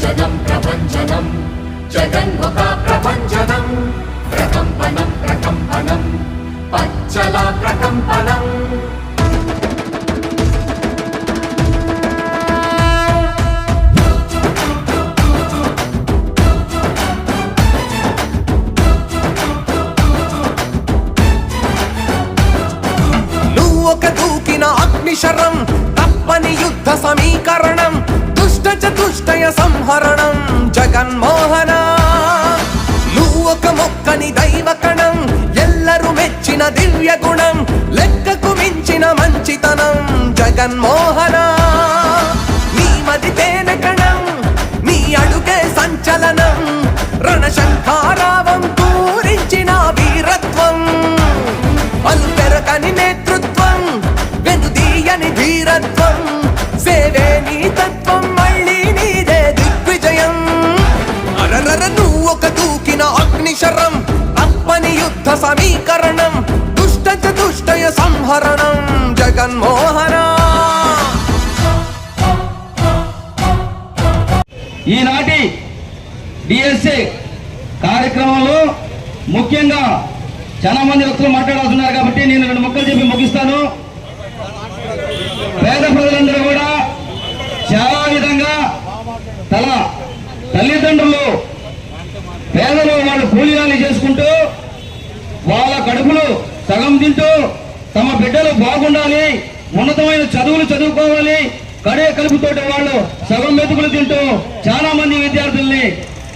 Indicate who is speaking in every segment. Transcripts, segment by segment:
Speaker 1: ప్రభంజనం ప్రభంజనం జగన్ముఖ ప్రభంజనం ప్రకంపనం ప్రకంపనం పచ్చల ప్రకంపనం
Speaker 2: నువ్వొక దూకిన అగ్నిశరం తప్పని యుద్ధ సమీకరణం దుష్ట చతుష్టయ సంహరణం జగన్మోహన నువ్వొక మొక్కని దైవకణం ఎల్లరూ మెచ్చిన దివ్య గుణం లెక్కకు మించిన మంచితనం జగన్మోహన నీ మది తేనె కణం నీ అడుగే సంచలనం రణశంఖారావం పూరించిన వీరత్వం అలుపెరకని నేతృత్వం వెనుదీయని ధీరత్వం సేవే నీ తత్వం మళ్ళీ నీదే దిగ్విజయం అరరర నువ్వొక దూకిన అగ్నిశరం తప్పని యుద్ధ సమీకరణం దుష్ట చతుష్టయ సంహరణం జగన్మోహన
Speaker 3: ఈనాటి డిఎస్సి కార్యక్రమంలో ముఖ్యంగా చాలా మంది వ్యక్తులు మాట్లాడాల్సిన్నారు కాబట్టి నేను 2 ముక్కలు చెప్పి ముగిస్తాను. పేద ప్రజలందరూ కూడా చాలా విధంగా తల్లిదండ్రులు పేదలు వాళ్ళు కూలీనాలు చేసుకుంటూ వాళ్ళ కడుపులు సగం తింటూ తమ బిడ్డలు బాగుండాలి, ఉన్నతమైన చదువులు చదువుకోవాలి, కడే కలుపుతోటి వాళ్ళు సగం మెతుకులు తింటూ చాలా మంది విద్యార్థుల్ని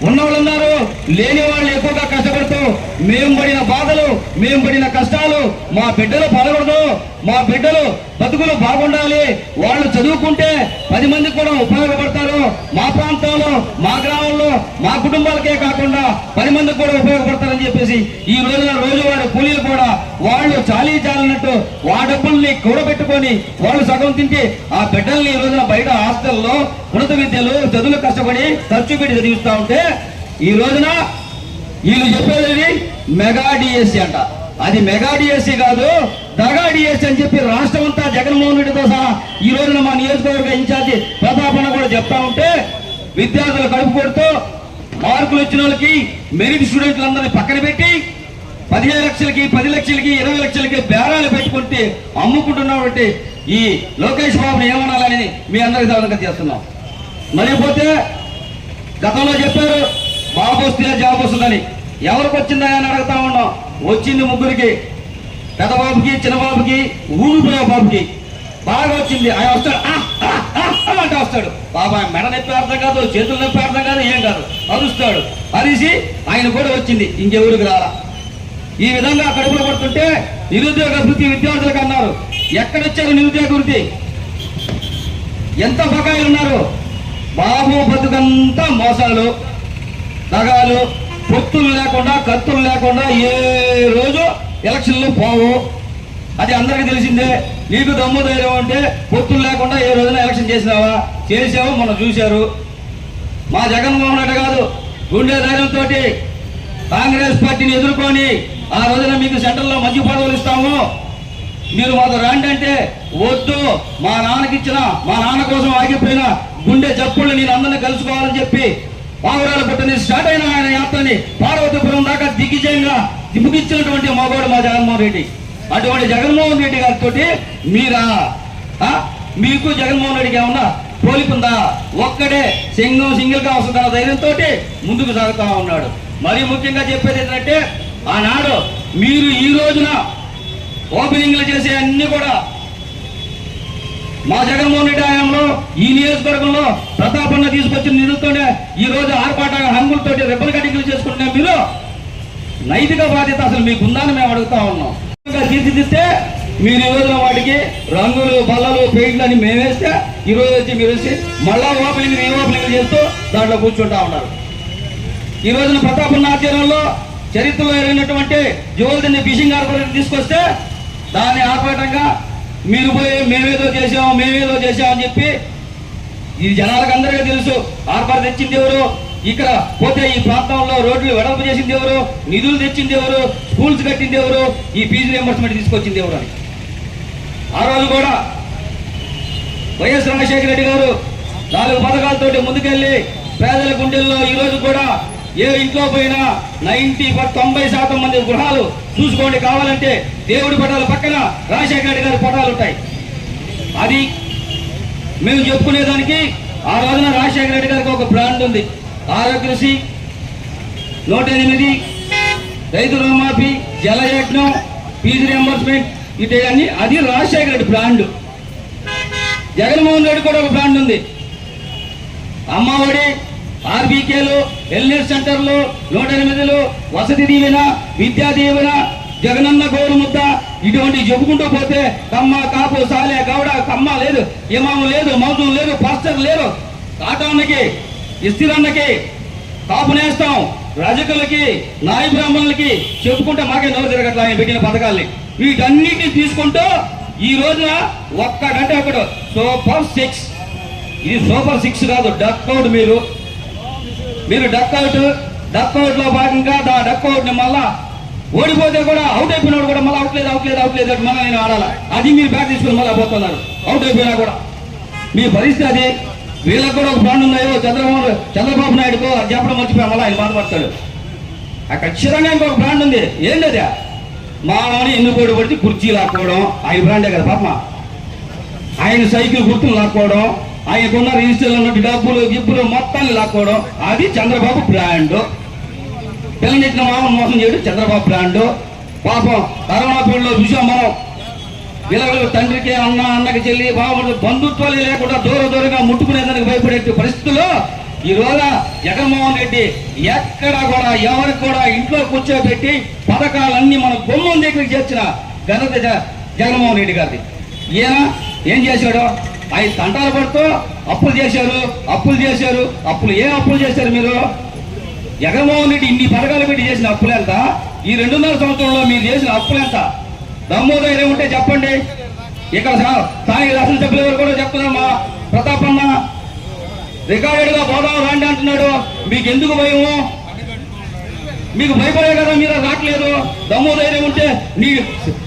Speaker 3: ఉన్నవాళ్ళు ఉన్నారు, లేని వాళ్ళు ఎక్కువగా కష్టపడుతూ మేము పడిన బాధలు మేము పడిన కష్టాలు మా బిడ్డలు పడకూడదు, మా బిడ్డలు బతుకులు బాగుండాలి, వాళ్ళు చదువుకుంటే 10 మందికి కూడా ఉపయోగపడతారు, మా ప్రాంతంలో మా గ్రామంలో మా కుటుంబాలకే కాకుండా 10 మందికి కూడా ఉపయోగపడతారని చెప్పేసి ఈ రోజున రోజువారీ కూలీలు కూడా వాళ్ళు చాలినట్టు ఆ డబ్బుల్ని కూడబెట్టుకొని వాళ్ళు సగం తింటే ఆ బిడ్డల్ని ఈ రోజున బయట హాస్టల్లో ఉన్నత విద్యలు చదువులు కష్టపడి ఖర్చు పెట్టి చదివిస్తా ఉంటే ఈ రోజున వీళ్ళు చెప్పేది మెగా డిఎస్సి అంట. అది మెగా డిఎస్సి కాదు, దగా డిఎస్సి అని చెప్పి రాష్ట్రం అంతా జగన్మోహన్ రెడ్డితో సహా ఈ రోజున మా నియోజకవర్గ ఇన్ఛార్జి ప్రతాపన్న కూడా చెప్తా ఉంటే విద్యార్థులు కడుపు కొడుతూ మార్కులు వచ్చిన వాళ్ళకి మెరిట్ స్టూడెంట్లందరినీ పక్కన పెట్టి 15 లక్షలకి 10 లక్షలకి 20 లక్షలకి బేరాలు పెట్టుకుంటే అమ్ముకుంటున్నటువంటి ఈ లోకేష్ బాబుని ఏమనాలని మీ అందరికీ అవగాహన చేస్తున్నాం. మరిపోతే గతంలో చెప్పారు బాబు వస్తే జాబ్ వస్తుందని, ఎవరికి వచ్చిందా అని అడుగుతా ఉన్నాం. వచ్చింది 3కి, పెద్ద బాబుకి చిన్న బాబుకి ఊరిపోయే బాబుకి బాగా వచ్చింది. ఆయన వస్తాడు అంటే వస్తాడు, బాబా మెడ నొప్పి అర్థం కాదు, చేతులు నొప్పి అర్థం కాదు, ఏం కాదు, అరుస్తాడు. అరిసి ఆయన కూడా వచ్చింది, ఇంకెవరికి రాలా. ఈ విధంగా కడుపులో పడుతుంటే నిరుద్యోగ వృత్తి విద్యార్థులకు అన్నారు. ఎక్కడొచ్చారు నిరుద్యోగ వృత్తి? ఎంత బకాయిలు ఉన్నారు? బాబు బతుకంతా మోసాలు, దగాలు, పొత్తులు లేకుండా కత్తులు లేకుండా ఏ రోజు ఎలక్షన్లు పోవు. అది అందరికీ తెలిసిందే. నీకు దమ్ము ధైర్యం అంటే పొత్తులు లేకుండా ఏ రోజున ఎలక్షన్ చేసినావా? చేసావు, మనం చూశారు. మా జగన్మోహన్ రెడ్డి కాదు, గుండె ధైర్యంతో కాంగ్రెస్ పార్టీని ఎదుర్కొని ఆ రోజున మీకు సెంట్రల్లో మంచి పదవులు ఇస్తాము, మీరు మాతో రాండి అంటే వద్దు, మా నాన్నకిచ్చిన మా నాన్న కోసం ఆగిపోయిన గుండె జప్పుల్ని నేను అందరినీ కలుసుకోవాలని చెప్పి పావురాల పుట్టని స్టార్ట్ అయిన ఆయన యాత్రని పార్వతీపురం దాకా దిగ్విజయంగా ముగించినటువంటి మగవాడు మా జగన్మోహన్ రెడ్డి. అటువంటి జగన్మోహన్ రెడ్డి గారితో మీరా మీకు జగన్మోహన్ రెడ్డికి ఏమన్నా పోలికుందా? ఒక్కడే సింగిల్ గా వస్తుందన్న ధైర్యంతో ముందుకు సాగుతా ఉన్నాడు. మరి ముఖ్యంగా చెప్పేది ఏంటంటే ఆనాడు మీరు ఈ రోజున ఓపెనింగ్లు చేసే అన్ని కూడా మా జగన్మోహన్ రెడ్డి హయాంలో ఈ నియోజకవర్గంలో ప్రతాపన్న తీసుకొచ్చిన నిధులతోనే ఈ రోజు ఆర్పాట హంగులతో రెబ్బల్ కటింగ్లు చేసుకుంటున్నా. మీరు నైతిక బాధ్యత అసలు మీకు ఉందని మేము అడుగుతా ఉన్నాం. తీర్చిదిద్దే మీరు ఈ రోజున వాటికి రంగులు బల్లలు పెయింట్లు అని మేమేస్తే ఈ రోజు వచ్చి మీరు వచ్చి మళ్ళా ఓపెనింగ్ చేస్తూ దాంట్లో కూర్చుంటా ఉన్నారు. ఈ రోజున ప్రతాపన్న ఆధ్వర్యంలో చరిత్రలో ఎరిగినటువంటి జోల్దిని ఫిషింగ్ కార్పొరేషన్ తీసుకొస్తే దాన్ని ఆర్పాటంగా మీరు పోయి మేమేదో చేసాం అని చెప్పి ఇది జనాలకు అందరికీ తెలుసు. ఆర్పాటు తెచ్చింది ఎవరు, ఇక్కడ పోతే ఈ ప్రాంతంలో రోడ్లు వెడల్పు చేసింది ఎవరు, నిధులు తెచ్చింది ఎవరు, స్కూల్స్ కట్టింది ఎవరు, ఈ ఫీజు రియంబర్స్మెంట్ తీసుకొచ్చింది ఎవరు అని. ఆ రోజు కూడా వైఎస్ రాజశేఖర రెడ్డి గారు 4 పథకాలతోటి ముందుకెళ్ళి పేదల గుండెల్లో ఈ రోజు కూడా ఏ ఇంట్లో పోయినా 90% మంది గృహాలు చూసుకోండి. కావాలంటే దేవుడి పటాల పక్కన రాజశేఖర రెడ్డి గారి పటాలు ఉంటాయి. అది మేము చెప్పుకునేదానికి ఆ రోజున రాజశేఖర రెడ్డి గారికి ఒక బ్రాండ్ ఉంది. ఆరోగ్యశ్రీ, 108, రైతు రుణమాఫీ, జలయజ్ఞం, ఫీజు రియంబర్స్మెంట్, ఇవన్నీ అది రాజశేఖర రెడ్డి బ్రాండ్. జగన్మోహన్ రెడ్డి కూడా ఒక బ్రాండ్ ఉంది. అమ్మఒడి, ఆర్బీకేలు, వెల్నెస్ సెంటర్లు, 108, వసతి దీవెన, విద్యా దీవెన, జగనన్న గోరుముద్ద, ఇటువంటి చెప్పుకుంటూ పోతే కమ్మ, కాపు, సాలె, గౌడ, కమ్మ లేదు, ఇమాము లేదు, మౌజం లేదు, పాస్టర్ లేరు, కాటన్నకి, ఇస్తిరన్నకి, కాపు నేస్తాం, రజకులకి, నాయ బ్రాహ్మణులకి చెప్పుకుంటే మాకే నోరు తిరగట్లా ఆయన పెట్టిన పథకాల్ని. వీటన్నిటిని తీసుకుంటూ ఈ రోజున ఒక్క గంట ఒకడు సూపర్ 6. ఇది సూపర్ 6 కాదు, డక్అవుట్. మీరు డక్అవుట్ లో భాగంగా డక్అవుట్ ని మళ్ళా ఓడిపోతే కూడా అవుట్ అయిపోయినాడు కూడా మళ్ళీ అవుట్లేదు మళ్ళీ నేను ఆడాలా, అది మీరు బ్యాట్ తీసుకుని మళ్ళీ పోతున్నారు. అవుట్ అయిపోయినా కూడా మీ పరిస్థితి అది. వీళ్ళకి కూడా ఒక బ్రాండ్ ఉన్నాయో చంద్రబాబు నాయుడుకో అది చెప్పడం మర్చిపోయా, మళ్ళీ ఆయన బాధపడతాడు. ఖచ్చితంగా ఇంకొక బ్రాండ్ ఉంది. ఏంటది? మానవని ఎన్నుకోడు పడితే కుర్చీ లాక్కోవడం ఆయన బ్రాండే కదా పాప. ఆయన సైకిల్ గుర్తులు లాక్కోవడం, ఆయనకున్న రిజిస్టర్లు ఉన్నట్టు డబ్బులు గిబ్బులు మొత్తాన్ని లాక్కోవడం, అది చంద్రబాబు బ్రాండ్. పిల్లనిచ్చిన మామూలు మోసం చేయడం చంద్రబాబు బ్రాండ్. పాపం కరోనా పీరియడ్లో చూసాం మనం. పిల్లలు తండ్రికి అన్నకి చెల్లి బాబు బంధుత్వాలు లేకుండా దూరంగా ముట్టుకునేదానికి భయపడే పరిస్థితుల్లో ఈ రోజు జగన్మోహన్ రెడ్డి ఎక్కడా కూడా ఎవరికి కూడా ఇంట్లో కూర్చోబెట్టి పథకాలన్నీ మన బొమ్మల దగ్గరికి చేర్చిన ఘనత జగన్మోహన్ రెడ్డి గారిది. ఈయన ఏం చేశాడు? ఆయన తంటాలు పడుతూ అప్పులు చేశారు. ఏం అప్పులు చేశారు మీరు? జగన్మోహన్ రెడ్డి ఇన్ని పథకాలు పెట్టి చేసిన అప్పులు ఎంత? ఈ 2.5 సంవత్సరంలో మీరు చేసిన అప్పులు ఎంత? దమ్ము ధైర్యం ఉంటే చెప్పండి. ఇక్కడ స్థానిక శాసనసభ్యుల ఎవరు కూడా చెప్తున్నా, మా ప్రతాపన్న రికార్డెడ్ గా పోదాం రాండి అంటున్నాడు. మీకు ఎందుకు భయము? మీకు భయపడే కదా మీరు రావట్లేదు. దమ్ము ధైర్యం ఉంటే నీ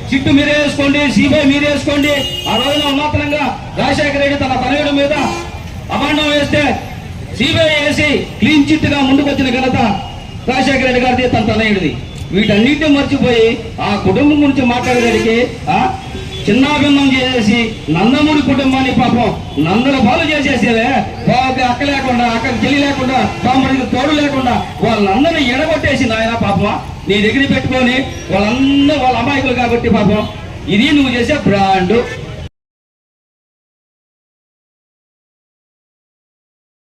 Speaker 3: సిట్టు మీరే వేసుకోండి, సిబిఐ మీరే వేసుకోండి. ఆ రోజున ఉన్నతంగా రాజశేఖర రెడ్డి తన తనయుడు మీద అభాండం వేస్తే సిబిఐ వేసి క్లీన్ చిట్ గా ముందుకు వచ్చిన ఘనత రాజశేఖర రెడ్డి గారిది, తన తనయుడిది. వీటన్నిటిని మర్చిపోయి ఆ కుటుంబం గురించి మాట్లాడేదానికి చిన్నాభిన్నం చేసేసి నందమూరి కుటుంబాన్ని పాపం నందల పాలు చేసేసేవే. బాబుకి అక్క లేకుండా, అక్కకి చెల్లి లేకుండా, బామ్మడికి తోడు లేకుండా వాళ్ళందరినీ ఎడగొట్టేసి నాయన పాపం నీ దగ్గర పెట్టుకొని వాళ్ళందరూ వాళ్ళ అమాయకులు కాబట్టి పాపం ఇది నువ్వు చేసే బ్రాండ్.